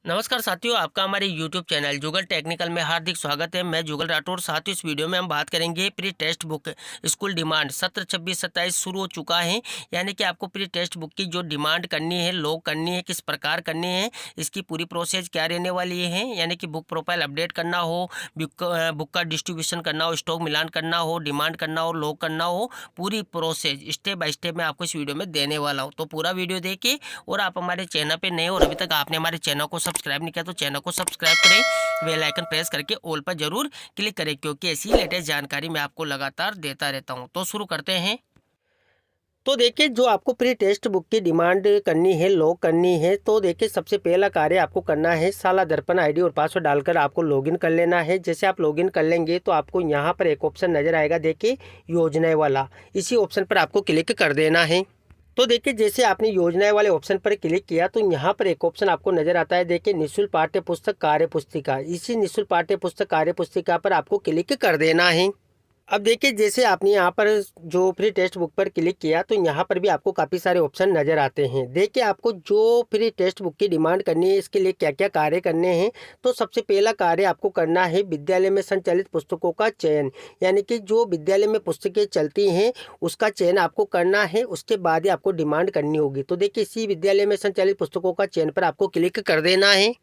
नमस्कार साथियों, आपका हमारे YouTube चैनल जुगल टेक्निकल में हार्दिक स्वागत है। मैं जुगल राठौर। साथियों, इस वीडियो में हम बात करेंगे pre test book school demand सत्र 26-27 शुरू हो चुका है। यानी कि आपको प्री टेस्ट बुक की जो डिमांड करनी है, लॉग करनी है, किस प्रकार करनी है, इसकी पूरी प्रोसेस क्या रहने वाली है। यानी कि बुक प्रोफाइल अपडेट करना हो, बुक का डिस्ट्रीब्यूशन करना हो, स्टॉक मिलान करना हो, डिमांड करना हो, लॉग करना हो, पूरी प्रोसेस स्टेप बाय स्टेप मैं आपको इस वीडियो में देने वाला हूँ। तो पूरा वीडियो देखिए। और आप हमारे चैनल पर नए और अभी तक आपने हमारे चैनल को सब्सक्राइब नहीं किया तो चैनल को सब्सक्राइब करें, बेल आइकन प्रेस करके ऑल पर जरूर क्लिक करें, क्योंकि ऐसी लेटेस्ट जानकारी मैं आपको लगातार देता रहता हूं। तो शुरू करते हैं। तो देखिए, जो आपको प्री टेस्ट बुक की डिमांड करनी है, लॉग करनी है, तो देखिए सबसे पहला कार्य आपको करना है, साला दर्पण आईडी और पासवर्ड डालकर आपको लॉगिन कर लेना है। जैसे आप लॉगिन कर लेंगे तो आपको यहाँ पर एक ऑप्शन नजर आएगा, देखिए योजनाएं वाला। इसी ऑप्शन पर आपको क्लिक कर देना है। तो देखिए, जैसे आपने योजनाएं वाले ऑप्शन पर क्लिक किया तो यहाँ पर एक ऑप्शन आपको नजर आता है, देखिए निःशुल्क पाठ्य पुस्तक कार्य पुस्तिका। इसी निःशुल्क पाठ्य पुस्तक कार्य पुस्तिका पर आपको क्लिक कर देना है। अब देखिए, जैसे आपने यहाँ पर जो प्री टेस्ट बुक पर क्लिक किया तो यहाँ पर भी आपको काफ़ी सारे ऑप्शन नज़र आते हैं। देखिए, आपको जो प्री टेस्ट बुक की डिमांड करनी है, इसके लिए क्या क्या कार्य करने हैं। तो सबसे पहला कार्य आपको करना है विद्यालय में संचालित पुस्तकों का चयन। यानी कि जो विद्यालय में पुस्तकें चलती हैं उसका चयन आपको करना है, उसके बाद ही आपको डिमांड करनी होगी। तो देखिए, इसी विद्यालय में संचालित पुस्तकों का चयन पर आपको क्लिक कर देना है।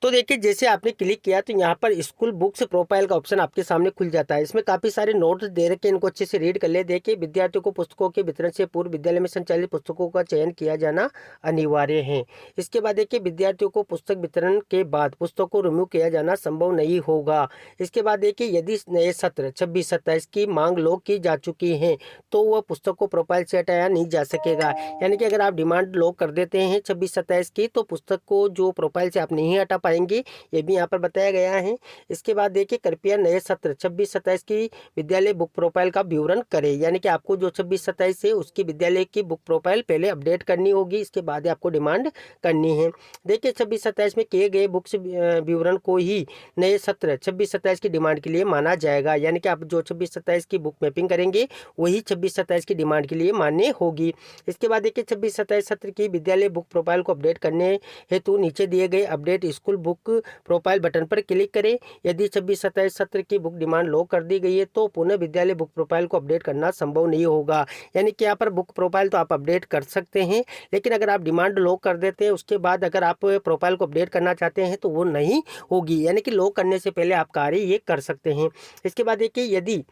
तो देखिए, जैसे आपने क्लिक किया तो यहाँ पर स्कूल बुक्स प्रोफाइल का ऑप्शन आपके सामने खुल जाता है। इसमें काफ़ी सारे नोट्स दे रखे हैं, इनको अच्छे से रीड कर ले। देखिए, विद्यार्थियों को पुस्तकों के वितरण से पूर्व विद्यालय में संचालित पुस्तकों का चयन किया जाना अनिवार्य है। इसके बाद देखिए, विद्यार्थियों को पुस्तक वितरण के बाद पुस्तकों को रिमूव किया जाना संभव नहीं होगा। इसके बाद देखिए, यदि नए सत्र 26-27 की मांग लॉग की जा चुकी है तो वह पुस्तक को प्रोफाइल से हटाया नहीं जा सकेगा। यानी कि अगर आप डिमांड लॉग कर देते हैं 26-27 की तो पुस्तक को जो प्रोफाइल से आप नहीं हटा पाएंगे, ये भी यहाँ पर बताया गया है। इसके बाद देखिए, कृपया नए सत्र 26-27 की विद्यालय बुक प्रोफाइल का विवरण करें। यानी कि आपको जो 26-27 है उसकी विद्यालय की बुक प्रोफाइल पहले अपडेट करनी होगी, इसके बाद ही आपको डिमांड करनी है। देखिए, 26-27 में किए गए बुक्स विवरण को ही नए सत्र 26-27 की डिमांड के लिए माना जाएगा। यानी कि आप जो 26-27 की बुक मैपिंग करेंगे वही 26-27 की डिमांड के लिए मान्य होगी। इसके बाद देखिए, 26-27 सत्र की विद्यालय बुक प्रोफाइल को अपडेट करने हेतु नीचे दिए गए update school book profile button पर क्लिक करें। यदि 26-27 सत्र की बुक डिमांड लॉक कर दी गई है तो पुनः विद्यालय बुक प्रोफाइल को अपडेट करना संभव नहीं होगा। यानी कि यहाँ पर बुक प्रोफाइल तो आप अपडेट कर सकते हैं, लेकिन अगर आप डिमांड लॉक कर देते हैं उसके बाद अगर आप प्रोफाइल को अपडेट करना चाहते हैं तो वो नहीं होगी। यानी कि लॉक करने से पहले आप कार्य ये कर सकते हैं। इसके बाद देखिए, यदि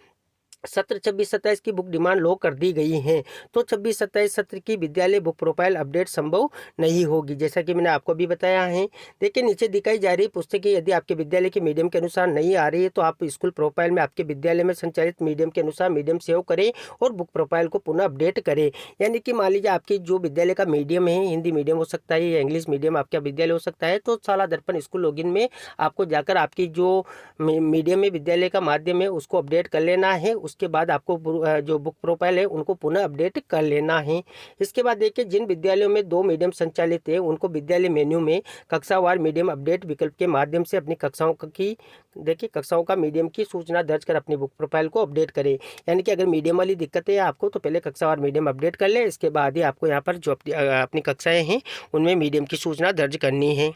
सत्र 26-27 की बुक डिमांड लॉक कर दी गई है तो 26-27 सत्र की विद्यालय बुक प्रोफाइल अपडेट संभव नहीं होगी, जैसा कि मैंने आपको भी बताया है। देखिए, नीचे दिखाई जा रही पुस्तकें यदि आपके विद्यालय के मीडियम के अनुसार नहीं आ रही है तो आप स्कूल प्रोफाइल में आपके विद्यालय में संचालित मीडियम के अनुसार मीडियम सेव करें और बुक प्रोफाइल को पुनः अपडेट करें। यानी कि मान लीजिए आपकी जो विद्यालय का मीडियम है, हिंदी मीडियम हो सकता है या इंग्लिश मीडियम आपका विद्यालय हो सकता है, तो साला दर्पण स्कूल लॉगिन में आपको जाकर आपकी जो मीडियम में विद्यालय का माध्यम है उसको अपडेट कर लेना है। उसके बाद आपको जो बुक प्रोफाइल है उनको पुनः अपडेट कर लेना है। इसके बाद देखिए, जिन विद्यालयों में 2 मीडियम संचालित है उनको विद्यालय मेन्यू में कक्षावार मीडियम अपडेट विकल्प के माध्यम से अपनी कक्षाओं का मीडियम की सूचना दर्ज कर अपनी बुक प्रोफाइल को अपडेट करें। यानी कि अगर मीडियम वाली दिक्कत है आपको तो पहले कक्षावार मीडियम अपडेट कर ले, इसके बाद ही आपको यहाँ पर जो अपनी कक्षाएं हैं उनमें मीडियम की सूचना दर्ज करनी है।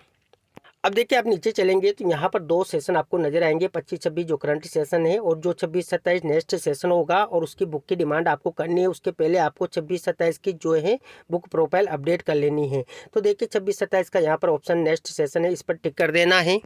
अब देखिए, आप नीचे चलेंगे तो यहाँ पर 2 सेशन आपको नजर आएंगे, 25-26 जो करंट सेशन है और जो 26-27 नेक्स्ट सेशन होगा। और उसकी बुक की डिमांड आपको करनी है, उसके पहले आपको 26-27 की जो है बुक प्रोफाइल अपडेट कर लेनी है। तो देखिए, 26-27 का यहाँ पर ऑप्शन नेक्स्ट सेशन है, इस पर टिक कर देना है।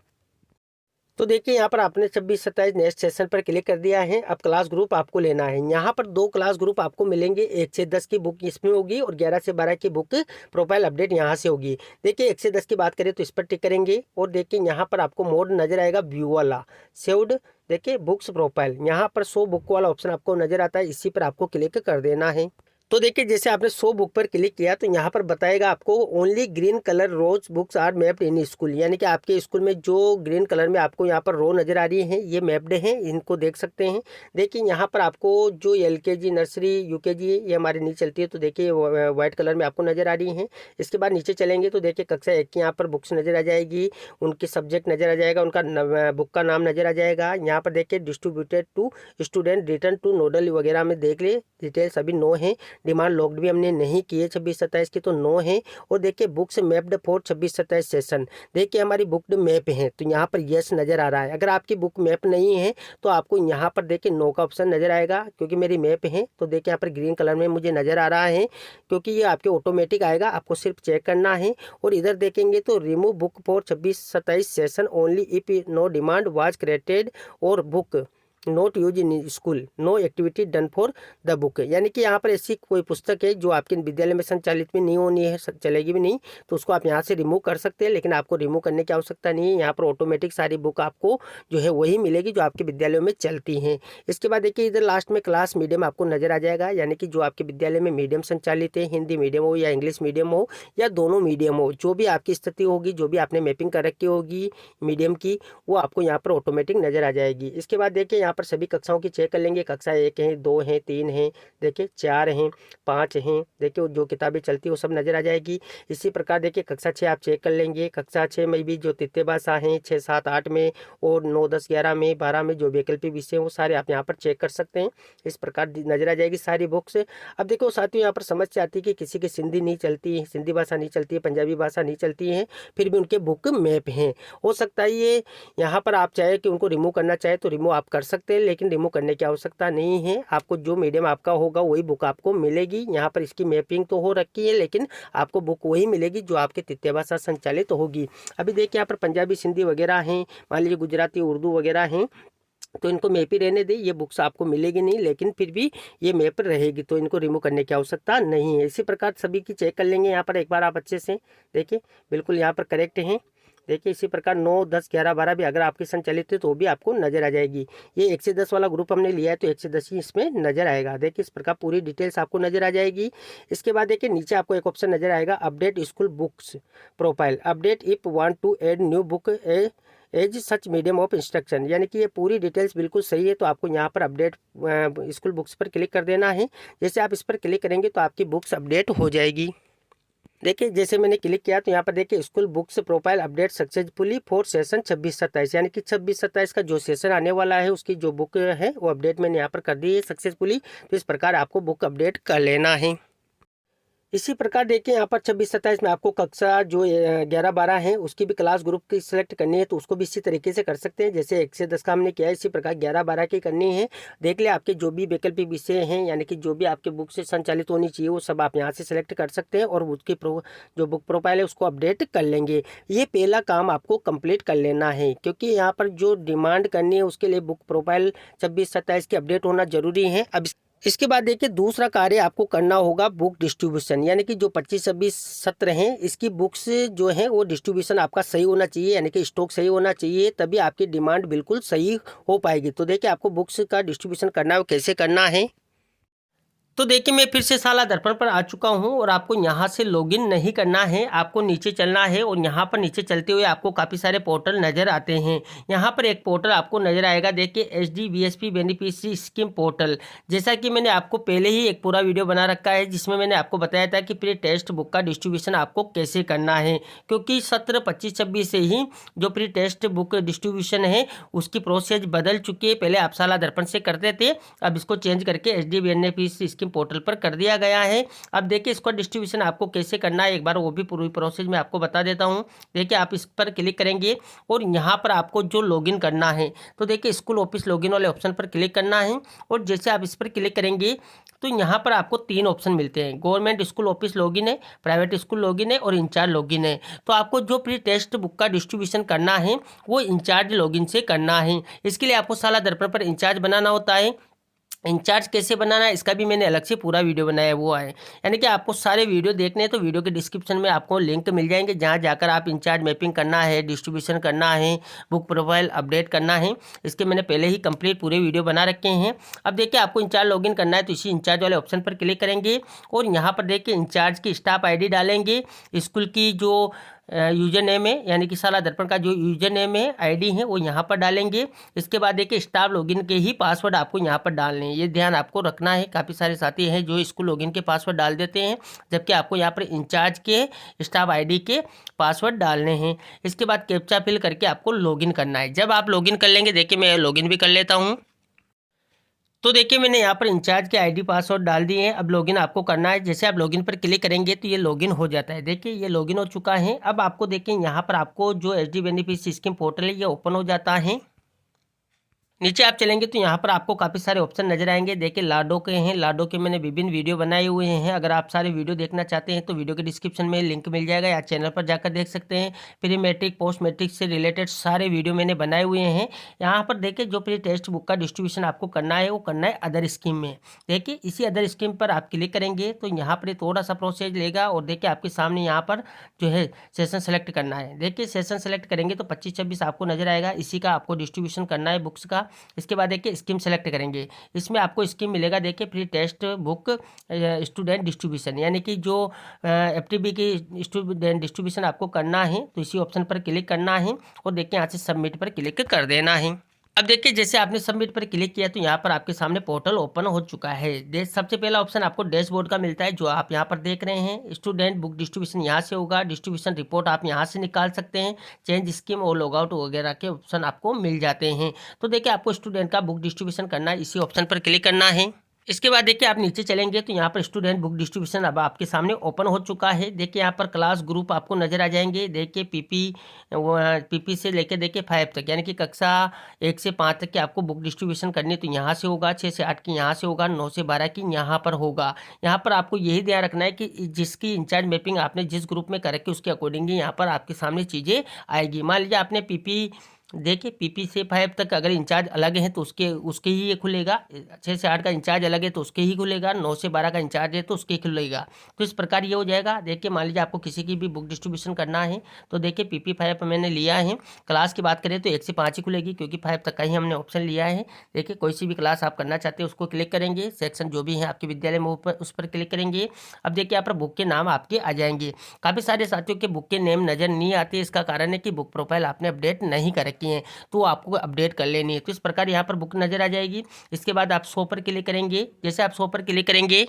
तो देखिए, यहाँ पर आपने 26-27 नेक्स्ट सेशन पर क्लिक कर दिया है। अब क्लास ग्रुप आपको लेना है। यहाँ पर 2 क्लास ग्रुप आपको मिलेंगे, 1 से 10 की बुक इसमें होगी और 11 से 12 की बुक प्रोफाइल अपडेट यहाँ से होगी। देखिए, 1 से 10 की बात करें तो इस पर टिक करेंगे और देखिए यहाँ पर आपको मोड नजर आएगा व्यू वाला, सेव्ड। देखिए, बुक्स प्रोफाइल यहाँ पर 100 बुक वाला ऑप्शन आपको नजर आता है, इसी पर आपको क्लिक कर देना है। तो देखिए, जैसे आपने 100 बुक पर क्लिक किया तो यहाँ पर बताएगा आपको only green colour rows books are mapped in school. यानी कि आपके स्कूल में जो ग्रीन कलर में आपको यहाँ पर रो नजर आ रही हैं ये मैप्ड हैं, इनको देख सकते हैं। देखिए, यहाँ पर आपको जो LKG नर्सरी UKG ये हमारी नहीं चलती है तो देखिए व्हाइट कलर में आपको नजर आ रही हैं। इसके बाद नीचे चलेंगे तो देखिए, कक्षा 1 की यहाँ पर बुक्स नजर आ जाएगी, उनकी सब्जेक्ट नजर आ जाएगा, उनका बुक का नाम नजर आ जाएगा। यहाँ पर देखिए distributed to student, return to nodal वगैरह में देख ले डिटेल सभी नो है। डिमांड लॉक्ड भी हमने नहीं की है 26-27 की, तो नो है। और देखिए बुक्स मैप्ड फॉर 26-27 सेशन, देखिए हमारी बुक्ड मैप है तो यहाँ पर यस नज़र आ रहा है। अगर आपकी बुक मैप नहीं है तो आपको यहाँ पर देखिए नो का ऑप्शन नज़र आएगा, क्योंकि मेरी मैप है तो देखिए यहाँ पर ग्रीन कलर में मुझे नज़र आ रहा है, क्योंकि ये आपके ऑटोमेटिक आएगा, आपको सिर्फ चेक करना है। और इधर देखेंगे तो remove book for 26-27 session only if no demand was created और book not use in school, no activity done for the book, यानी कि यहाँ पर ऐसी कोई पुस्तक है जो आपके विद्यालय में संचालित भी नहीं होनी है, चलेगी भी नहीं, तो उसको आप यहाँ से रिमूव कर सकते हैं। लेकिन आपको रिमूव करने की आवश्यकता नहीं है, यहाँ पर ऑटोमेटिक सारी बुक आपको जो है वही मिलेगी जो आपके विद्यालयों में चलती हैं। इसके बाद देखिए इधर लास्ट में क्लास मीडियम आपको नजर आ जाएगा, यानी कि जो आपके विद्यालय में मीडियम संचालित है, हिंदी मीडियम हो या इंग्लिश मीडियम हो या दोनों मीडियम हो, जो भी आपकी स्थिति होगी, जो भी आपने मैपिंग कर रखी होगी मीडियम की, वो आपको यहाँ पर ऑटोमेटिक नजर आ जाएगी। इसके बाद देखिए यहाँ पर सभी कक्षाओं की चेक कर लेंगे, कक्षा 1 है, 2 है, 3 है, देखिए 4 हैं, 5 हैं, देखिए जो किताबें चलती है वो सब नजर आ जाएगी। इसी प्रकार देखिए कक्षा 6 आप चेक कर लेंगे, कक्षा 6 में भी जो तृतीय भाषा हैं 6, 7, 8 में और 9, 10, 11 में, 12 में जो वैकल्पिक विषय हैं वो सारे आप यहाँ पर चेक कर सकते हैं। इस प्रकार नजर आ जाएगी सारी बुक्स। अब देखो साथियों यहाँ पर समस्या आती है कि किसी की सिंधी नहीं चलती है, सिंधी भाषा नहीं चलती है, पंजाबी भाषा नहीं चलती है, फिर भी उनके बुक मैप हैं। हो सकता है ये यहाँ पर आप चाहे कि उनको रिमूव करना चाहे तो रिमूव आप कर सकते हैं, लेकिन रिमूव करने की आवश्यकता नहीं है। आपको जो मीडियम आपका होगा वही बुक आपको मिलेगी। यहाँ पर इसकी मैपिंग तो हो रखी है, लेकिन आपको बुक वही मिलेगी जो आपके तृतीय भाषा संचालित होगी। अभी देखिए यहाँ पर पंजाबी, सिंधी वगैरह हैं, मान लीजिए गुजराती, उर्दू वगैरह हैं, तो इनको मैप ही रहने दें, ये बुक्स आपको मिलेगी नहीं, लेकिन फिर भी ये मैप रहेगी, तो इनको रिमूव करने की आवश्यकता नहीं है। इसी प्रकार सभी की चेक कर लेंगे यहाँ पर एक बार आप अच्छे से, देखिए बिल्कुल यहाँ पर करेक्ट हैं। देखिए इसी प्रकार 9, 10, 11, 12 भी अगर आपकी संचालित है तो भी आपको नजर आ जाएगी। ये 1 से 10 वाला ग्रुप हमने लिया है तो 1 से 10 ही इसमें नजर आएगा। देखिए इस प्रकार पूरी डिटेल्स आपको नजर आ जाएगी। इसके बाद देखिए नीचे आपको एक ऑप्शन नजर आएगा, update school books profile, update if want to add new book as such medium of instruction, यानी कि ये पूरी डिटेल्स बिल्कुल सही है। तो आपको यहाँ पर अपडेट स्कूल बुक्स पर क्लिक कर देना है। जैसे आप इस पर क्लिक करेंगे तो आपकी बुक्स अपडेट हो जाएगी। देखिए जैसे मैंने क्लिक किया तो यहाँ पर देखिए school books profile update successfully for session 26-27, यानी कि 26-27 का जो सेशन आने वाला है उसकी जो बुक है वो अपडेट मैंने यहाँ पर कर दी है सक्सेसफुली। तो इस प्रकार आपको बुक अपडेट कर लेना है। इसी प्रकार देखिए यहाँ पर 26-27 में आपको कक्षा जो 11-12 है उसकी भी क्लास ग्रुप की सिलेक्ट करनी है, तो उसको भी इसी तरीके से कर सकते हैं जैसे 1 से 10 का हमने किया है, इसी प्रकार 11-12 की करनी है। देख ले आपके जो भी वैकल्पिक विषय हैं, यानी कि जो भी आपके बुक से संचालित होनी चाहिए वो सब आप यहाँ से सिलेक्ट कर सकते हैं और उसकी जो बुक प्रोफाइल है उसको अपडेट कर लेंगे। ये पहला काम आपको कंप्लीट कर लेना है, क्योंकि यहाँ पर जो डिमांड करनी है उसके लिए बुक प्रोफाइल 26-27 की अपडेट होना जरूरी है। अब इसके बाद देखिए दूसरा कार्य आपको करना होगा बुक डिस्ट्रीब्यूशन, यानी कि जो 25-26 सत्र हैं इसकी बुक्स जो हैं वो डिस्ट्रीब्यूशन आपका सही होना चाहिए, यानी कि स्टॉक सही होना चाहिए, तभी आपकी डिमांड बिल्कुल सही हो पाएगी। तो देखिए आपको बुक्स का डिस्ट्रीब्यूशन करना है, वो कैसे करना है। तो देखिए मैं फिर से साला दर्पण पर आ चुका हूं और आपको यहां से लॉगिन नहीं करना है, आपको नीचे चलना है और यहां पर नीचे चलते हुए आपको काफ़ी सारे पोर्टल नज़र आते हैं। यहां पर एक पोर्टल आपको नज़र आएगा, देखिए HDBSP बेनिफिशियरी स्कीम पोर्टल। जैसा कि मैंने आपको पहले ही एक पूरा वीडियो बना रखा है जिसमें मैंने आपको बताया था कि प्री टेस्ट बुक का डिस्ट्रीब्यूशन आपको कैसे करना है, क्योंकि सत्र 25-26 से ही जो प्री टेस्ट बुक डिस्ट्रीब्यूशन है उसकी प्रोसेस बदल चुकी है। पहले आप साला दर्पण से करते थे, अब इसको चेंज करके HDBSP पोर्टल पर कर दिया गया है। अब देखिए इसका डिस्ट्रीब्यूशन आपको कैसे करना है, एक बार वो भी पूरी प्रोसेस में आपको बता देता हूं। देखिए आप इस पर क्लिक करेंगे और यहां पर आपको जो लॉगिन करना है तो देखिए स्कूल ऑफिस लॉगिन वाले ऑप्शन पर क्लिक करना है और जैसे आप इस पर क्लिक करेंगे तो यहाँ पर आपको 3 ऑप्शन मिलते हैं, गवर्नमेंट स्कूल ऑफिस लॉगिन है, प्राइवेट स्कूल लॉगिन है और इंचार्ज लॉगिन है। तो आपको जो प्री टेस्ट बुक का डिस्ट्रीब्यूशन करना है वो इंचार्ज लॉगिन से करना है। इसके लिए आपको साला दर्पण पर इंचार्ज बनाना होता है। इंचार्ज कैसे बनाना है इसका भी मैंने अलग से पूरा वीडियो बनाया हुआ है, यानी कि आपको सारे वीडियो देखने हैं तो वीडियो के डिस्क्रिप्शन में आपको लिंक मिल जाएंगे जहां जाकर आप इंचार्ज मैपिंग करना है, डिस्ट्रीब्यूशन करना है, बुक प्रोफाइल अपडेट करना है, इसके मैंने पहले ही कंप्लीट पूरे वीडियो बना रखे हैं। अब देखिए आपको इंचार्ज लॉगिन करना है तो इसी इंचार्ज वाले ऑप्शन पर क्लिक करेंगे और यहाँ पर देखिए इंचार्ज की स्टाफ ID डालेंगे, स्कूल की जो यूजर नेम है यानी कि साला दर्पण का जो यूजर नेम है ID है वो यहाँ पर डालेंगे। इसके बाद देखिए स्टाफ लॉगिन के ही पासवर्ड आपको यहाँ पर डालने हैं, ये ध्यान आपको रखना है। काफ़ी सारे साथी हैं जो स्कूल लॉगिन के पासवर्ड डाल देते हैं, जबकि आपको यहाँ पर इंचार्ज के स्टाफ ID के पासवर्ड डालने हैं। इसके बाद कैप्चा फिल करके आपको लॉगिन करना है। जब आप लॉगिन कर लेंगे, देखिए मैं लॉगिन भी कर लेता हूँ। तो देखिए मैंने यहाँ पर इंचार्ज के आईडी पासवर्ड डाल दिए हैं। अब लॉगिन आपको करना है। जैसे आप लॉगिन पर क्लिक करेंगे तो ये लॉगिन हो जाता है। देखिए ये लॉगिन हो चुका है। अब आपको देखिए यहाँ पर आपको जो एचडी बेनिफिट स्कीम पोर्टल है ये ओपन हो जाता है। नीचे आप चलेंगे तो यहाँ पर आपको काफ़ी सारे ऑप्शन नजर आएंगे। देखिए लाडो के हैं, लाडो के मैंने विभिन्न वीडियो बनाए हुए हैं। अगर आप सारे वीडियो देखना चाहते हैं तो वीडियो के डिस्क्रिप्शन में लिंक मिल जाएगा या चैनल पर जाकर देख सकते हैं। प्री मैट्रिक पोस्ट मैट्रिक से रिलेटेड सारे वीडियो मैंने बनाए हुए हैं। यहाँ पर देखिए जो प्री टेक्स्ट बुक का डिस्ट्रीब्यूशन आपको करना है वो करना है अदर स्कीम में। देखिए इसी अदर स्कीम पर आप क्लिक करेंगे तो यहाँ पर थोड़ा सा प्रोसेस लेगा और देखिए आपके सामने यहाँ पर जो है सेशन सेलेक्ट करना है। देखिए सेशन सेलेक्ट करेंगे तो 25-26 आपको नजर आएगा। इसी का आपको डिस्ट्रीब्यूशन करना है बुक्स का। इसके बाद देखिए स्कीम सेलेक्ट करेंगे। इसमें आपको स्कीम मिलेगा देखिए pre test book student distribution, यानी कि जो एफटीबी की स्टूडेंट डिस्ट्रीब्यूशन आपको करना है तो इसी ऑप्शन पर क्लिक करना है और देखिए यहाँ से सबमिट पर क्लिक कर देना है। अब देखिए जैसे आपने सबमिट पर क्लिक किया तो यहाँ पर आपके सामने पोर्टल ओपन हो चुका है। सबसे पहला ऑप्शन आपको डैशबोर्ड का मिलता है जो आप यहाँ पर देख रहे हैं। स्टूडेंट बुक डिस्ट्रीब्यूशन यहाँ से होगा, डिस्ट्रीब्यूशन रिपोर्ट आप यहाँ से निकाल सकते हैं, चेंज स्कीम और लॉगआउट वगैरह के ऑप्शन आपको मिल जाते हैं। तो देखिए आपको स्टूडेंट का बुक डिस्ट्रीब्यूशन करना है, इसी ऑप्शन पर क्लिक करना है। इसके बाद देखिए आप नीचे चलेंगे तो यहाँ पर स्टूडेंट बुक डिस्ट्रीब्यूशन अब आपके सामने ओपन हो चुका है। देखिए यहाँ पर क्लास ग्रुप आपको नजर आ जाएंगे। देखिए पीपी से लेकर देखिए 5 तक, यानी कि कक्षा 1 से 5 तक की आपको बुक डिस्ट्रीब्यूशन करनी तो यहाँ से होगा, 6 से 8 की यहाँ से होगा, 9 से 12 की यहाँ पर होगा। यहाँ पर आपको यही ध्यान रखना है कि जिसकी इंचार्ज मैपिंग आपने जिस ग्रुप में कर रखी उसके अकॉर्डिंग ही यहाँ पर आपके सामने चीज़ें आएगी। मान लीजिए आपने पीपी देखिए पीपी से 5 तक अगर इंचार्ज अलग है तो उसके ही ये खुलेगा, 6 से 8 का इंचार्ज अलग है तो उसके ही खुलेगा, 9 से 12 का इंचार्ज है तो उसके ही खुलेगा। तो इस प्रकार ये हो जाएगा। देखिए मान लीजिए आपको किसी की भी बुक डिस्ट्रीब्यूशन करना है तो देखिए पीपी 5 मैंने लिया है। क्लास की बात करें तो 1 से 5 ही खुलेगी क्योंकि 5 तक का ही हमने ऑप्शन लिया है। देखिए कोई सी भी क्लास आप करना चाहते हैं उसको क्लिक करेंगे, सेक्शन जो भी है आपके विद्यालय में उस पर क्लिक करेंगे। अब देखिए यहाँ पर बुक के नाम आपके आ जाएंगे। काफ़ी सारे साथियों के बुक के नेम नज़र नहीं आते, इसका कारण है कि बुक प्रोफाइल आपने अपडेट नहीं कर रखी है तो आपको अपडेट कर लेनी है। तो इस प्रकार यहाँ पर बुक नजर आ जाएगी। इसके बाद आप शो पर क्लिक करेंगे। जैसे आप शो पर क्लिक करेंगे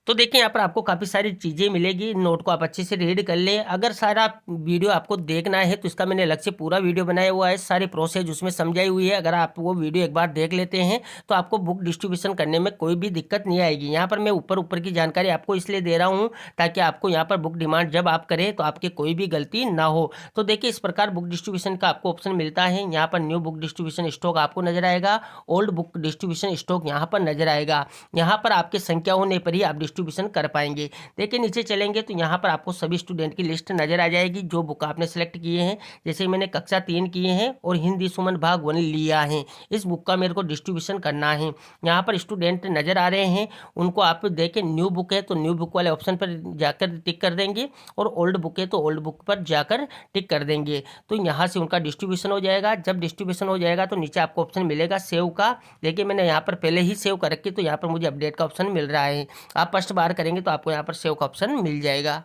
तो देखिए यहाँ पर आपको काफ़ी सारी चीज़ें मिलेगी। नोट को आप अच्छे से रीड कर लें। अगर सारा वीडियो आपको देखना है तो इसका मैंने अलग से पूरा वीडियो बनाया हुआ है, सारी प्रोसेस उसमें समझाई हुई है। अगर आप वो वीडियो एक बार देख लेते हैं तो आपको बुक डिस्ट्रीब्यूशन करने में कोई भी दिक्कत नहीं आएगी। यहाँ पर मैं ऊपर की जानकारी आपको इसलिए दे रहा हूँ ताकि आपको यहाँ पर बुक डिमांड जब आप करें तो आपकी कोई भी गलती ना हो। तो देखिए इस प्रकार बुक डिस्ट्रीब्यूशन का आपको ऑप्शन मिलता है। यहाँ पर न्यू बुक डिस्ट्रीब्यूशन स्टॉक आपको नजर आएगा, ओल्ड बुक डिस्ट्रीब्यूशन स्टॉक यहाँ पर नजर आएगा। यहाँ पर आपके संख्या होने पर ही आप डिस्ट्रीब्यूशन कर पाएंगे। देखिए नीचे चलेंगे तो यहाँ पर आपको सभी स्टूडेंट की लिस्ट नजर आ जाएगी जो बुक आपने सेलेक्ट किए हैं। जैसे मैंने कक्षा 3 किए हैं और हिंदी सुमन भाग 1 लिया है, इस बुक का मेरे को डिस्ट्रीब्यूशन करना है। यहाँ पर स्टूडेंट नजर आ रहे हैं, उनको आप देखें न्यू बुक है तो न्यू बुक वाले ऑप्शन पर जाकर टिक कर देंगे और ओल्ड बुक है तो ओल्ड बुक पर जाकर टिक कर देंगे। तो यहाँ से उनका डिस्ट्रीब्यूशन हो जाएगा। जब डिस्ट्रीब्यूशन हो जाएगा तो नीचे आपको ऑप्शन मिलेगा सेव का। देखिए मैंने यहाँ पर पहले ही सेव कर रखी तो यहाँ पर मुझे अपडेट का ऑप्शन मिल रहा है। आप फर्स्ट बार करेंगे तो आपको यहाँ पर सेव का ऑप्शन मिल जाएगा।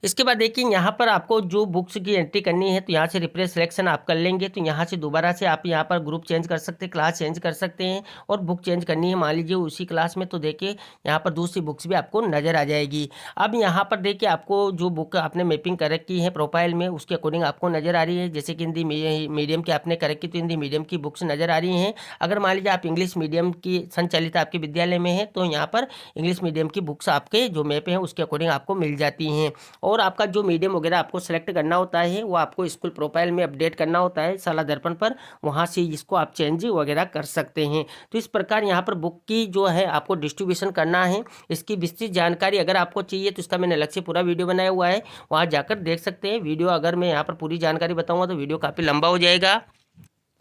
इसके बाद देखिए यहाँ पर आपको जो बुक्स की एंट्री करनी है तो यहाँ से रिफ्रेश सिलेक्शन आप कर लेंगे तो यहाँ से दोबारा से आप यहाँ पर ग्रुप चेंज कर सकते हैं, क्लास चेंज कर सकते हैं और बुक चेंज करनी है मान लीजिए उसी क्लास में तो देखिए यहाँ पर दूसरी बुक्स भी आपको नज़र आ जाएगी। अब यहाँ पर देखिए आपको जो बुक आपने मैपिंग कर रखी है प्रोफाइल में उसके अकॉर्डिंग आपको नज़र आ रही है। जैसे कि हिंदी मीडियम की आपने कर रखी तो हिंदी मीडियम की बुक्स नज़र आ रही हैं। अगर मान लीजिए आप इंग्लिश मीडियम की संचालित आपके विद्यालय में है तो यहाँ पर इंग्लिश मीडियम की बुक्स आपके जो मैप हैं उसके अकॉर्डिंग आपको मिल जाती हैं। और आपका जो मीडियम वगैरह आपको सेलेक्ट करना होता है वो आपको स्कूल प्रोफाइल में अपडेट करना होता है साला दर्पण पर, वहाँ से इसको आप चेंज वगैरह कर सकते हैं। तो इस प्रकार यहाँ पर बुक की जो है आपको डिस्ट्रीब्यूशन करना है। इसकी विस्तृत जानकारी अगर आपको चाहिए तो इसका मैंने अलग से पूरा वीडियो बनाया हुआ है, वहाँ जाकर देख सकते हैं। वीडियो अगर मैं यहाँ पर पूरी जानकारी बताऊँगा तो वीडियो काफ़ी लंबा हो जाएगा।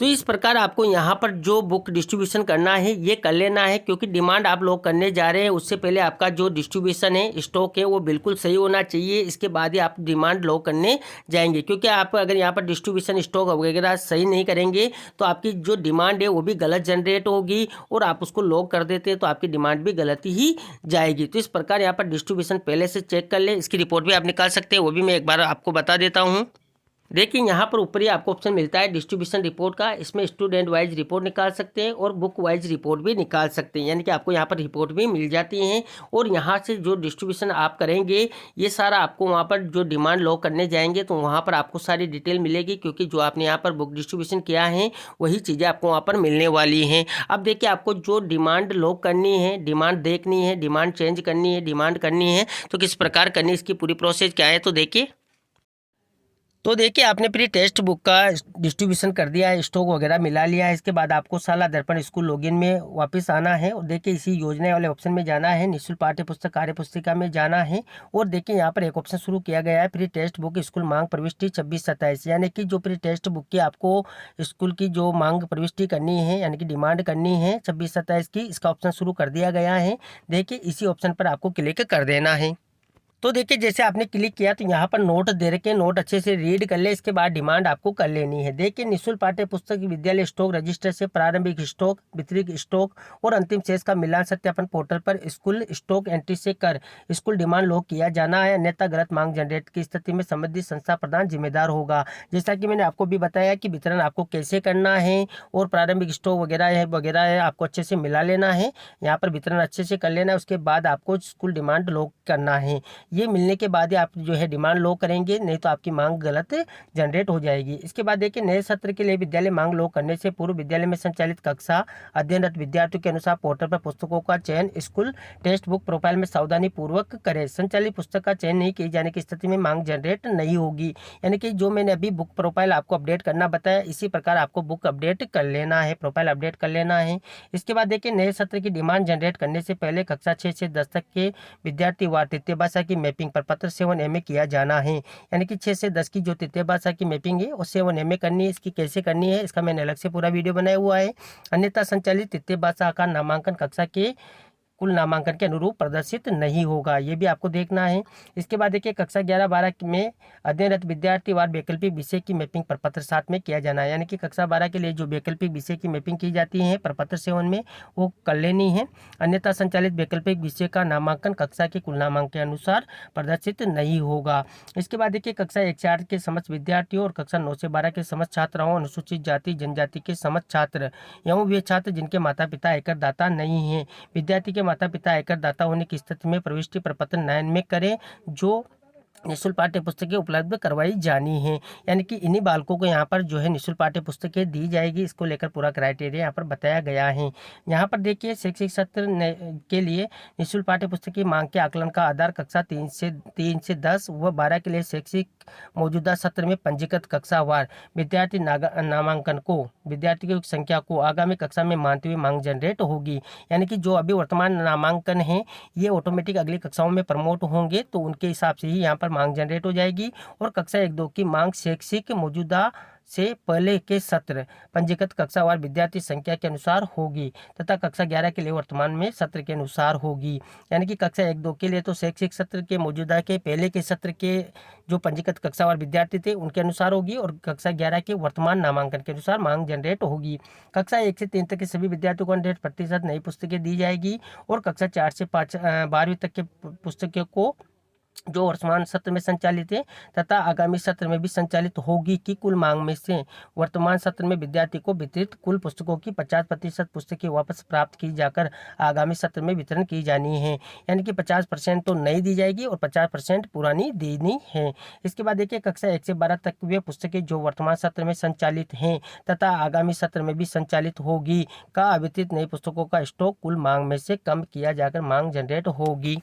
तो इस प्रकार आपको यहाँ पर जो बुक डिस्ट्रीब्यूशन करना है ये कर लेना है क्योंकि डिमांड आप लोग करने जा रहे हैं उससे पहले आपका जो डिस्ट्रीब्यूशन है स्टॉक है वो बिल्कुल सही होना चाहिए। इसके बाद ही आप डिमांड लॉक करने जाएंगे क्योंकि आप अगर यहाँ पर डिस्ट्रीब्यूशन स्टॉक वगैरह सही नहीं करेंगे तो आपकी जो डिमांड है वो भी गलत जनरेट होगी और आप उसको लॉक कर देते हैं तो आपकी डिमांड भी गलत ही जाएगी। तो इस प्रकार यहाँ पर डिस्ट्रीब्यूशन पहले से चेक कर ले, इसकी रिपोर्ट भी आप निकाल सकते हैं, वो भी मैं एक बार आपको बता देता हूँ। देखिए यहाँ पर ऊपर ही आपको ऑप्शन मिलता है डिस्ट्रीब्यूशन रिपोर्ट का। इसमें स्टूडेंट वाइज रिपोर्ट निकाल सकते हैं और बुक वाइज रिपोर्ट भी निकाल सकते हैं, यानी कि आपको यहाँ पर रिपोर्ट भी मिल जाती हैं। और यहाँ से जो डिस्ट्रीब्यूशन आप करेंगे ये सारा आपको वहाँ पर जो डिमांड लॉक करने जाएंगे तो वहाँ पर आपको सारी डिटेल मिलेगी, क्योंकि जो आपने यहाँ पर बुक डिस्ट्रीब्यूशन किया है वही चीज़ें आपको वहाँ पर मिलने वाली हैं। अब देखिए आपको जो डिमांड लॉक करनी है, डिमांड देखनी है, डिमांड चेंज करनी है, डिमांड करनी है तो किस प्रकार करनी है, इसकी पूरी प्रोसेस क्या है तो देखिए आपने प्री टेस्ट बुक का डिस्ट्रीब्यूशन कर दिया है, स्टॉक वगैरह मिला लिया है। इसके बाद आपको साला दर्पण स्कूल लॉगिन में वापस आना है और देखिए इसी योजना वाले ऑप्शन में जाना है, निःशुल्क पाठ्य पुस्तक कार्य पुस्तिका में जाना है। और देखिए यहाँ पर एक ऑप्शन शुरू किया गया है, प्री टेस्ट बुक स्कूल मांग प्रविष्टि 26-27, यानी कि जो प्री टेस्ट बुक की आपको स्कूल की जो मांग प्रविष्टि करनी है यानी कि डिमांड करनी है 26-27 की, इसका ऑप्शन शुरू कर दिया गया है। देखिए इसी ऑप्शन पर आपको क्लिक कर देना है। तो देखिए जैसे आपने क्लिक किया तो यहाँ पर नोट दे रखे हैं, नोट अच्छे से रीड कर ले। इसके बाद डिमांड आपको कर लेनी है। देखिए निःशुल्क पाठ्य पुस्तक विद्यालय स्टॉक रजिस्टर से प्रारंभिक स्टॉक, वितरित स्टॉक और अंतिम शेष का मिलान सत्यापन पोर्टल पर स्कूल स्टॉक एंट्री से कर स्कूल डिमांड लॉक किया जाना है, अन्यथा गलत मांग जनरेट की स्थिति में संबंधित संस्था प्रदान जिम्मेदार होगा। जैसा कि मैंने आपको भी बताया कि वितरण आपको कैसे करना है और प्रारंभिक स्टॉक वगैरह है आपको अच्छे से मिला लेना है, यहाँ पर वितरण अच्छे से कर लेना है। उसके बाद आपको स्कूल डिमांड लॉक करना है। ये मिलने के बाद ही आप जो है डिमांड लो करेंगे, नहीं तो आपकी मांग गलत जनरेट हो जाएगी। इसके बाद देखिए नए सत्र के लिए विद्यालय मांग लो करने से पूर्व विद्यालय में संचालित कक्षा अध्ययनरत विद्यार्थियों के अनुसार पोर्टल पर पुस्तकों का चयन स्कूल टेक्स्ट बुक प्रोफाइल में सावधानी पूर्वक करें। संचालित पुस्तक का चयन नहीं किए जाने की स्थिति में मांग जनरेट नहीं होगी। यानी कि जो मैंने अभी बुक प्रोफाइल आपको अपडेट करना बताया, इसी प्रकार आपको बुक अपडेट कर लेना है, प्रोफाइल अपडेट कर लेना है। इसके बाद देखिए नए सत्र की डिमांड जनरेट करने से पहले कक्षा 6 से 10 तक के विद्यार्थी वार तृतीय भाषा की मैपिंग पर पत्र 7 किया जाना है। यानी कि 6 से 10 की जो तृतीय भाषा की मैपिंग है वो 7 करनी है। इसकी कैसे करनी है इसका मैंने अलग से पूरा वीडियो बनाया हुआ है। अन्यथा संचालित तृतीय भाषा का नामांकन कक्षा के कुल नामांकन के अनुरूप प्रदर्शित नहीं होगा, ये भी आपको देखना है। इसके बाद देखिए कक्षा 11-12 में अध्ययनरत विद्यार्थी वार वैकल्पिक विषय की मैपिंग प्रपत्र 7 में किया जाना है। यानी कि कक्षा 12 के लिए जो वैकल्पिक विषय की मैपिंग की जाती है प्रपत्र 7 में वो कर लेनी है। अन्यथा संचालित वैकल्पिक विषय का नामांकन कक्षा के कुल नामांकन के अनुसार प्रदर्शित नहीं होगा। इसके बाद देखिए कक्षा 1 से 8 के समस्त विद्यार्थियों और कक्षा 9 से 12 के समस्त छात्राओं, अनुसूचित जाति जनजाति के समस्त छात्र एवं वे छात्र जिनके माता पिता आयकर दाता नहीं हैं, विद्यार्थी के माता पिता आयकर दाता होने की स्थिति में प्रविष्टि प्रपत्र 9 में करें, जो निःशुल्क पाठ्य पुस्तकें उपलब्ध करवाई जानी है। यानी कि इन्हीं बालकों को यहाँ पर जो है निःशुल्क पाठ्य पुस्तकें दी जाएगी। इसको लेकर पूरा क्राइटेरिया यहाँ पर बताया गया है। यहाँ पर देखिए शैक्षिक सत्र के लिए निःशुल्क पाठ्य पुस्तक की मांग के आकलन का आधार कक्षा 3 से 10 व 12 के लिए शैक्षिक मौजूदा सत्र में पंजीकृत कक्षावार विद्यार्थी नामांकन को विद्यार्थी की संख्या को आगामी कक्षा में मानते हुए मांग जनरेट होगी। यानी कि जो अभी वर्तमान नामांकन है ये ऑटोमेटिक अगली कक्षाओं में प्रमोट होंगे, तो उनके हिसाब से ही यहाँ पर मांग जनरेट हो जाएगी। और कक्षा 1-2 की मांग शैक्षिक मौजूदा से पहले के सत्र पंजीकृत कक्षावार विद्यार्थी संख्या के अनुसार होगी तथा कक्षा 11 के लिए वर्तमान में सत्र के अनुसार होगी। यानी कि कक्षा 1-2 के लिए तो शैक्षिक सत्र के मौजूदा के पहले के सत्र के जो पंजीकृत कक्षावार विद्यार्थी थे उनके अनुसार होगी और कक्षा 11 के वर्तमान नामांकन के अनुसार मांग जनरेट होगी। कक्षा 1 से 3 तक के सभी विद्यार्थियों को 100% नई पुस्तकें दी जाएगी और कक्षा 4 से 12वीं तक के पुस्तकों को जो वर्तमान सत्र में संचालित है तथा आगामी सत्र में भी संचालित होगी की कुल मांग में से वर्तमान सत्र में विद्यार्थी को वितरित कुल पुस्तकों की 50% पुस्तकें वापस प्राप्त की जाकर आगामी सत्र में वितरण की जानी है। यानी कि 50% तो नई दी जाएगी और 50% पुरानी देनी है। इसके बाद देखिए कक्षा 1 से 12 तक वे पुस्तकें जो वर्तमान सत्र में संचालित हैं तथा आगामी सत्र में भी संचालित होगी का अवितरित नई पुस्तकों का स्टॉक कुल मांग में से कम किया जाकर मांग जनरेट होगी।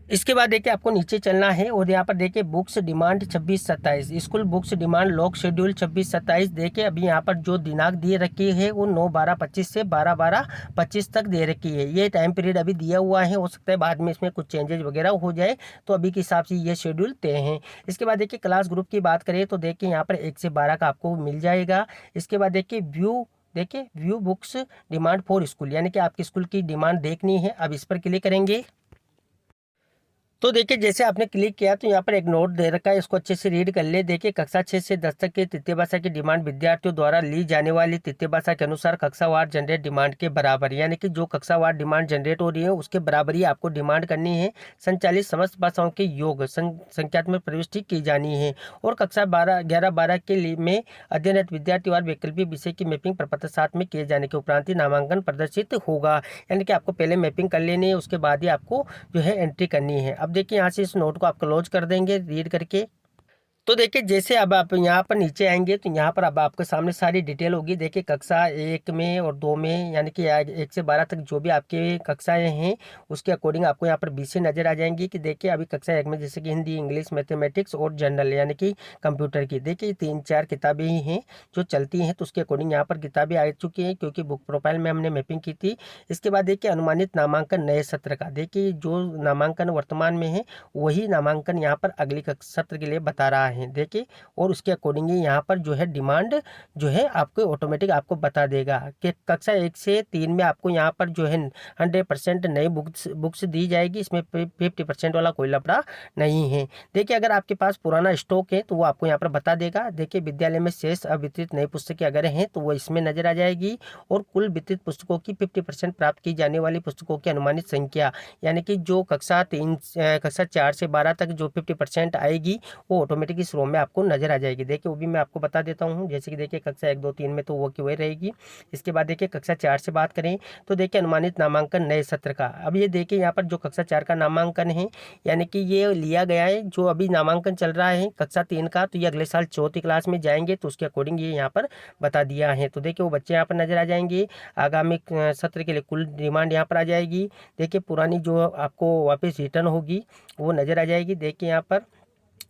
इसके बाद देखिए आपको नीचे चलना है और यहाँ पर देखिए books demand 26-27 school books demand lock schedule 26-27। देखिए अभी यहाँ पर जो दिनांक दिए रखी है वो 9/12/25 से 12/12/25 तक दे रखी है। ये टाइम पीरियड अभी दिया हुआ है, हो सकता है बाद में इसमें कुछ चेंजेस वगैरह हो जाए, तो अभी के हिसाब से ये शेड्यूल तय है। इसके बाद देखिए क्लास ग्रुप की बात करें तो देखिए यहाँ पर 1 से 12 का आपको मिल जाएगा। इसके बाद देखिए view books demand for school, यानी कि आपके स्कूल की डिमांड देखनी है। अब इस पर क्लिक करेंगे तो देखिए जैसे आपने क्लिक किया तो यहाँ पर एक नोट दे रखा है, इसको अच्छे से रीड कर ले। देखिए कक्षा 6 से 10 तक के तृतीय भाषा की डिमांड विद्यार्थियों द्वारा ली जाने वाली तृतीय भाषा के अनुसार कक्षावार जनरेट डिमांड के बराबर, यानी कि जो कक्षावार डिमांड जनरेट हो रही है उसके बराबर ही आपको डिमांड करनी है। संचालित समस्त भाषाओं के योग संख्यात्मक प्रविष्टि की जानी है। और कक्षा 11-12 के लिए में अध्ययनरत विद्यार्थीवार वैकल्पिक विषय की मैपिंग प्रपत्र 7 में किए जाने के उपरांत ही नामांकन प्रदर्शित होगा। यानी कि आपको पहले मैपिंग कर लेनी है, उसके बाद ही आपको जो है एंट्री करनी है। अब देखिए यहाँ से इस नोट को आप क्लोज कर देंगे रीड करके। तो देखिए जैसे अब आप यहाँ पर नीचे आएंगे तो यहाँ पर अब आपके सामने सारी डिटेल होगी। देखिए कक्षा 1 में और 2 में, यानी कि 1 से 12 तक जो भी आपके कक्षाएं हैं उसके अकॉर्डिंग आपको यहाँ पर विषय नजर आ जाएंगी। कि देखिए अभी कक्षा 1 में जैसे कि हिंदी, इंग्लिश, मैथमेटिक्स और जनरल यानी कि कंप्यूटर की, देखिए 3-4 किताबें ही हैं जो चलती हैं। तो उसके अकॉर्डिंग यहाँ पर किताबें आ चुकी हैं क्योंकि बुक प्रोफाइल में हमने मैपिंग की थी। इसके बाद देखिए अनुमानित नामांकन नए सत्र का, देखिए जो नामांकन वर्तमान में है वही नामांकन यहाँ पर अगले सत्र के लिए बता रहा है। देखिए और उसके अकॉर्डिंग यहाँ पर जो है डिमांड जो है आपको ऑटोमेटिक आपको बता देगा कि कक्षा 1 से 3 में आपको यहाँ पर जो है 100% नई बुक्स दी जाएगी। इसमें 50% वाला कोई लफड़ा नहीं है। देखिए अगर आपके पास पुराना स्टॉक है तो वो आपको यहाँ पर बता देगा। देखिए विद्यालय में शेष अवितरित नई पुस्तकें अगर हैं तो वो इसमें नजर आ जाएगी। और कुल वितरित पुस्तकों की 50% प्राप्त की जाने वाली पुस्तकों की अनुमानित संख्या, यानी कि जो कक्षा 4 से 12 तक जो 50% आएगी वो ऑटोमेटिक इस रो में आपको नजर आ जाएगी। देखिए वो भी मैं आपको बता देता हूँ। जैसे कि देखिए कक्षा 1, 2, 3 में तो वो की वही रहेगी। इसके बाद देखिए कक्षा 4 से बात करें तो देखिए अनुमानित नामांकन नए सत्र का। अब ये देखिए यहाँ पर जो कक्षा 4 का नामांकन है, यानी कि ये लिया गया है जो अभी नामांकन चल रहा है कक्षा 3 का, तो ये अगले साल 4th क्लास में जाएंगे तो उसके अकॉर्डिंग ये यहाँ पर बता दिया है। तो देखिए वो बच्चे यहाँ पर नजर आ जाएंगे। आगामी सत्र के लिए कुल डिमांड यहाँ पर आ जाएगी। देखिए पुरानी जो आपको वापस रिटर्न होगी वो नजर आ जाएगी। देखिए यहाँ पर,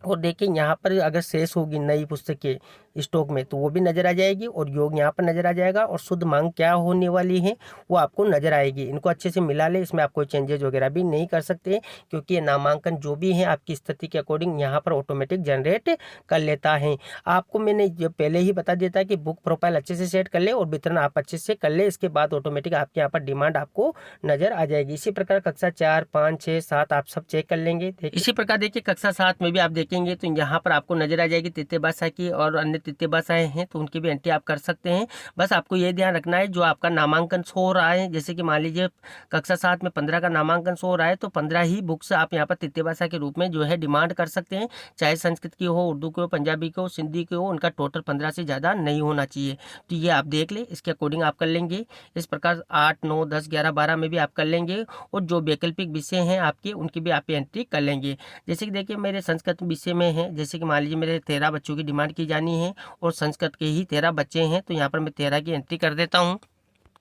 और देखिए यहाँ पर अगर शेष होगी नई पुस्तकें स्टॉक में तो वो भी नजर आ जाएगी और योग यहाँ पर नजर आ जाएगा। और शुद्ध मांग क्या होने वाली है वो आपको नजर आएगी। इनको अच्छे से मिला ले, इसमें आप कोई चेंजेस वगैरह भी नहीं कर सकते क्योंकि ये नामांकन जो भी है आपकी स्थिति के अकॉर्डिंग यहाँ पर ऑटोमेटिक जनरेट कर लेता है। आपको मैंने जो पहले ही बता देता कि बुक प्रोफाइल अच्छे से सेट कर ले और वितरण आप अच्छे से कर ले, इसके बाद ऑटोमेटिक आपके यहाँ पर डिमांड आपको नजर आ जाएगी। इसी प्रकार कक्षा 4, 5, 6, 7 आप सब चेक कर लेंगे। इसी प्रकार देखिए कक्षा 7 में भी आप देखेंगे तो यहाँ पर आपको नजर आ जाएगी तृतीय भाषा की और अन्य तृतीय भाषाएं हैं तो उनकी भी एंट्री आप कर सकते हैं। बस आपको ये ध्यान रखना है जो आपका नामांकन शो हो रहा है, जैसे कि मान लीजिए कक्षा 7 में 15 का नामांकन शो हो रहा है तो 15 ही बुक्स आप यहाँ पर तृतीय भाषा के रूप में जो है डिमांड कर सकते हैं। चाहे संस्कृत की हो, उर्दू की हो, पंजाबी की हो, सिंधी की हो, उनका टोटल 15 से ज़्यादा नहीं होना चाहिए। तो ये आप देख ले, इसके अकॉर्डिंग आप कर लेंगे। इस प्रकार 8, 9, 10, 11, 12 में भी आप कर लेंगे और जो वैकल्पिक विषय हैं आपके उनकी भी आप एंट्री कर लेंगे। जैसे कि देखिए मेरे संस्कृत विषय में है, जैसे कि मान लीजिए मेरे 13 बच्चों की डिमांड की जानी है और संस्कृत के ही 13 बच्चे हैं तो यहाँ पर मैं 13 की एंट्री कर देता हूँ।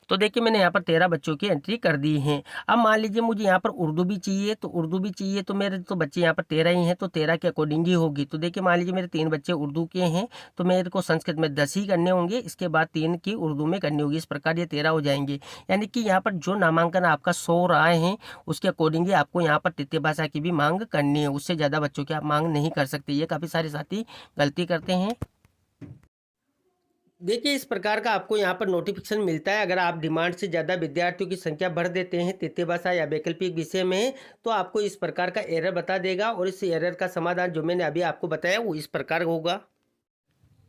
तो देखिए मैंने यहाँ पर 13 बच्चों की एंट्री कर दी है। अब मान लीजिए मुझे यहाँ पर उर्दू भी चाहिए तो मेरे तो बच्चे यहाँ पर 13 ही हैं तो 13 के अकॉर्डिंग ही होगी। तो देखिए मान लीजिए मेरे 3 बच्चे उर्दू के हैं तो मेरे को संस्कृत में 10 ही करने होंगे, इसके बाद 3 की उर्दू में करनी होगी। इस प्रकार ये 13 हो जाएंगे। यानी कि यहाँ पर जो नामांकन आपका 100 रहा है उसके अकॉर्डिंग ही आपको यहाँ पर तृतीय भाषा की भी मांग करनी है। उससे ज़्यादा बच्चों की आप मांग नहीं कर सकते। ये काफ़ी सारे साथी गलती करते हैं। देखिए इस प्रकार का आपको यहाँ पर नोटिफिकेशन मिलता है। अगर आप डिमांड से ज़्यादा विद्यार्थियों की संख्या भर देते हैं तृतीय भाषा या वैकल्पिक विषय में तो आपको इस प्रकार का एरर बता देगा और इस एरर का समाधान जो मैंने अभी आपको बताया वो इस प्रकार होगा।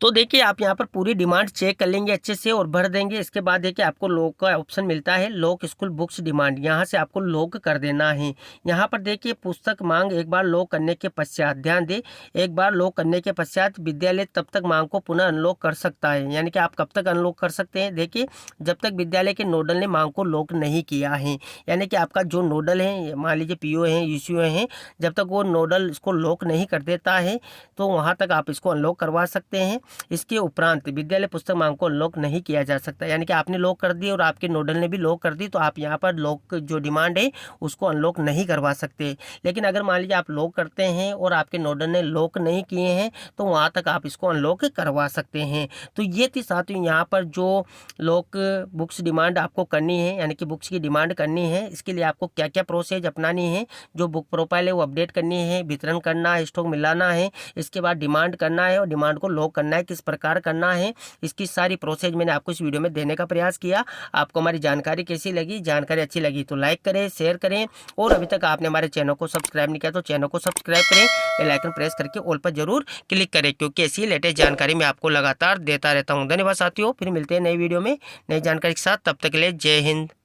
तो देखिए आप यहाँ पर पूरी डिमांड चेक कर लेंगे अच्छे से और भर देंगे। इसके बाद देखिए आपको लॉक का ऑप्शन मिलता है, लॉक स्कूल बुक्स डिमांड, यहाँ से आपको लॉक कर देना है। यहाँ पर देखिए पुस्तक मांग एक बार लॉक करने के पश्चात, ध्यान दें, एक बार लॉक करने के पश्चात विद्यालय तब तक मांग को पुनः अनलॉक कर सकता है। यानी कि आप कब तक अनलॉक कर सकते हैं, देखिए जब तक विद्यालय के नोडल ने मांग को लॉक नहीं किया है। यानी कि आपका जो नोडल है, मान लीजिए पीओ है, यूसीओ है, जब तक वो नोडल इसको लॉक नहीं कर देता है तो वहाँ तक आप इसको अनलॉक करवा सकते हैं। इसके उपरांत विद्यालय पुस्तक मांग को लॉक नहीं किया जा सकता। यानी कि आपने लॉक कर दी और आपके नोडल ने भी लॉक कर दी तो आप यहाँ पर लॉक जो डिमांड है उसको अनलॉक नहीं करवा सकते। लेकिन अगर मान लीजिए आप लॉक करते हैं और आपके नोडल ने लॉक नहीं किए हैं तो वहाँ तक आप इसको अनलॉक करवा सकते हैं। तो ये थी साथियों यहाँ पर जो लॉक बुक्स डिमांड आपको करनी है, यानी कि बुक्स की डिमांड करनी है। इसके लिए आपको क्या क्या प्रोसेस अपनानी है, जो बुक प्रोफाइल है वो अपडेट करनी है, वितरण करना है, स्टॉक मिलाना है, इसके बाद डिमांड करना है और डिमांड को लॉक करना है। अप्लाई किस प्रकार करना है, इसकी सारी प्रोसेस मैंने आपको इस वीडियो में देने का प्रयास किया। आपको हमारी जानकारी कैसी लगी? जानकारी अच्छी लगी तो लाइक करें, शेयर करें, और अभी तक आपने हमारे चैनल को सब्सक्राइब नहीं किया तो चैनल को सब्सक्राइब करें, बेल आइकन प्रेस करके ऑल पर जरूर क्लिक करें, क्योंकि ऐसी लेटेस्ट जानकारी मैं आपको लगातार देता रहता हूँ। धन्यवाद साथियों, फिर मिलते हैं नई वीडियो में नई जानकारी के साथ। तब तक के लिए जय हिंद।